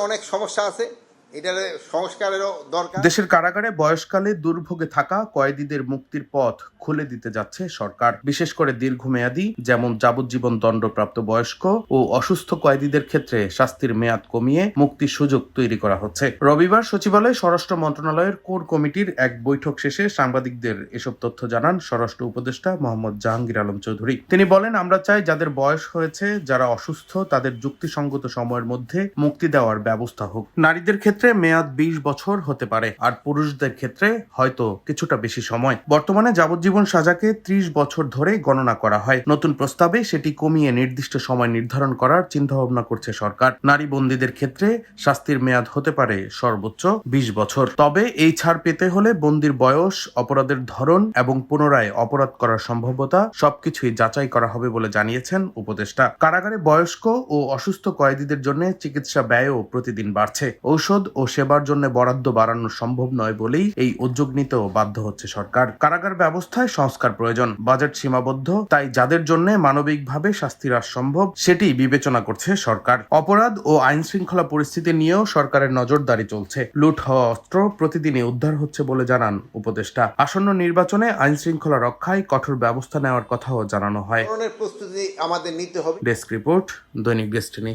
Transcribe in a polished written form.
অনেক সমস্যা আছে, এটার সংস্কারেরও দরকার। দেশের কারাগারে বয়সকালে দুর্ভোগে থাকা কয়েদিদের মুক্তির পথ খুলে দিতে যাচ্ছে সরকার। বিশেষ করে দীর্ঘমেয়াদী যেমন যাবজ্জীবন দণ্ডপ্রাপ্ত বয়স্ক ও অসুস্থ কয়েদিদের ক্ষেত্রে শাস্তির মেয়াদ কমিয়ে মুক্তির সুযোগ তৈরি করা হচ্ছে। রবিবার সচিবালয়ে স্বরাষ্ট্র মন্ত্রণালয়ের কোর কমিটির এক বৈঠক শেষে সাংবাদিকদের এসব তথ্য জানান স্বরাষ্ট্র উপদেষ্টা মোহাম্মদ জাহাঙ্গীর আলম চৌধুরী। তিনি বলেন, আমরা চাই যাদের বয়স হয়েছে, যারা অসুস্থ, তাদের যুক্তিসঙ্গত সময়ের মধ্যে মুক্তি দেওয়ার ব্যবস্থা হোক। নারীদের ক্ষেত্রে মেয়াদ 20 বছর হতে পারে, আর পুরুষদের ক্ষেত্রে হয়তো কিছুটা বেশি সময়। বর্তমানে যাবজ্জীবন সাজাকে 30 বছর ধরে গণনা করা হয়। নতুন প্রস্তাবে সেটি কমিয়ে নির্দিষ্ট সময় নির্ধারণ করার চিন্তাভাবনা করছে সরকার। নারী বন্দীদের ক্ষেত্রে শাস্তির মেয়াদ হতে পারে সর্বোচ্চ 20 বছর। তবে এই ছাড় পেতে হলে বন্দির বয়স, অপরাধের ধরন এবং পুনরায় অপরাধ করার সম্ভাব্যতা সবকিছুই যাচাই করা হবে বলে জানিয়েছেন উপদেষ্টা। কারাগারে বয়স্ক ও অসুস্থ কয়েদিদের জন্য চিকিৎসা ব্যয়ও প্রতিদিন বাড়ছে। ঔষধ ও সেবার জন্য বরাদ্দ বাড়ানো সম্ভব নয় বলেই এই উদ্যোগ নিতেও বাধ্য হচ্ছে সরকার। কারাগার ব্যবস্থায় সংস্কার প্রয়োজন, বাজেট সীমাবদ্ধ, তাই যাদের জন্য মানবিকভাবে শাস্তি হ্রাস সম্ভব সেটি বিবেচনা করছে সরকার। অপরাধ ও আইন শৃঙ্খলা পরিস্থিতি নিয়েও সরকারের নজরদারি চলছে। লুট হওয়া অস্ত্র প্রতিদিনই উদ্ধার হচ্ছে বলে জানান উপদেষ্টা। আসন্ন নির্বাচনে আইন শৃঙ্খলা রক্ষায় কঠোর ব্যবস্থা নেওয়ার কথাও জানানো হয়। প্রস্তুতি আমাদের নিতে হবে। ডেস্ক রিপোর্ট, দৈনিক ডেস্টিনি।